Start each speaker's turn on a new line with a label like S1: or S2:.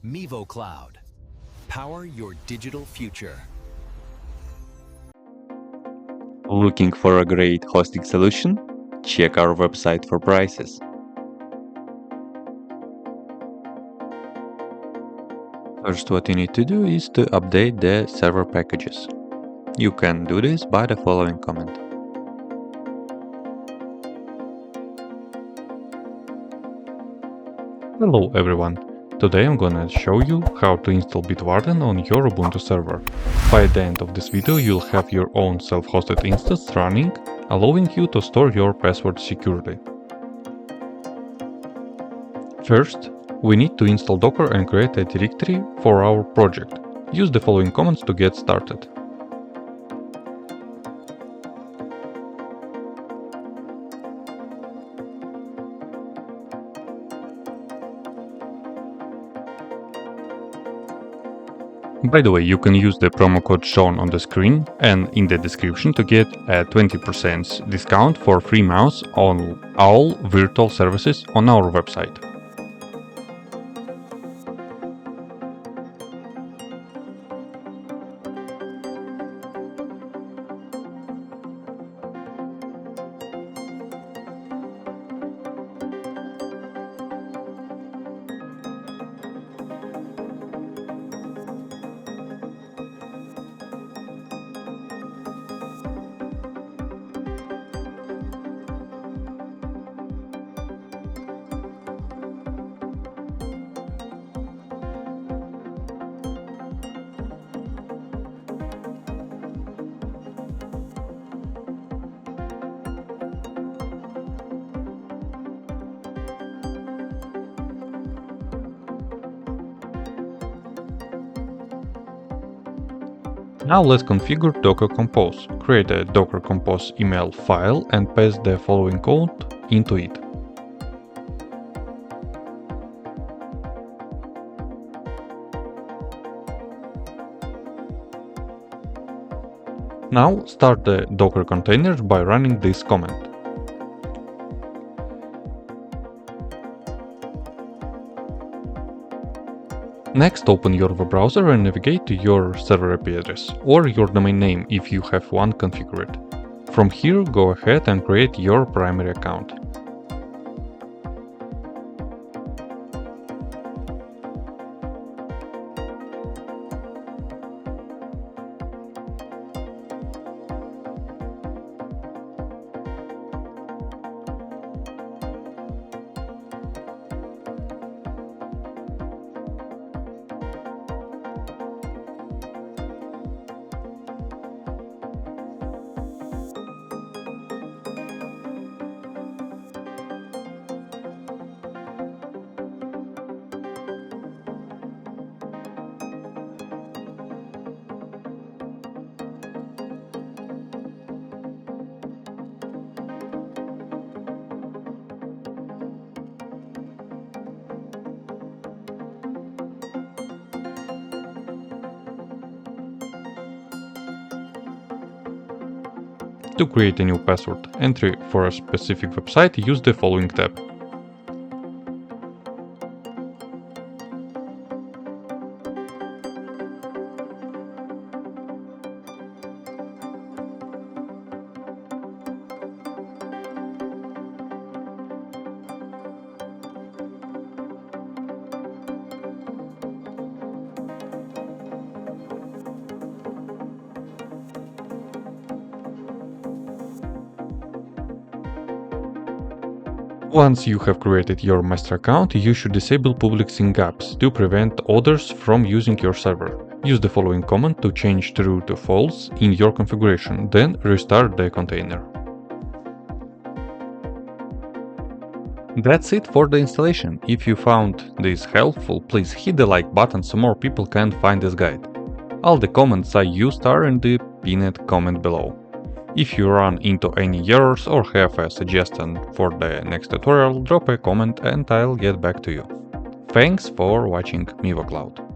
S1: MivoCloud. Power your digital future.
S2: Looking for a great hosting solution? Check our website for prices. First, what you need to do is to update the server packages. You can do this by the following command.
S3: Hello everyone! Today I'm gonna show you how to install Bitwarden on your Ubuntu server. By the end of this video you'll have your own self-hosted instance running, allowing you to store your password securely. First, we need to install Docker and create a directory for our project. Use the following commands to get started. By the way, you can use the promo code shown on the screen and in the description to get a 20% discount for free mouse on all virtual services on our website. Now let's configure docker-compose. Create a docker-compose.yml file and paste the following code into it. Now start the Docker containers by running this command. Next, open your web browser and navigate to your server IP address, or your domain name if you have one configured. From here, go ahead and create your primary account. To create a new password entry for a specific website, use the following tab. Once you have created your master account, you should disable public Signups to prevent others from using your server. Use the following command to change true to false in your configuration, then restart the container. That's it for the installation. If you found this helpful, please hit the like button so more people can find this guide. All the comments I used are in the pinned comment below. If you run into any errors or have a suggestion for the next tutorial, drop a comment and I'll get back to you. Thanks for watching MivoCloud.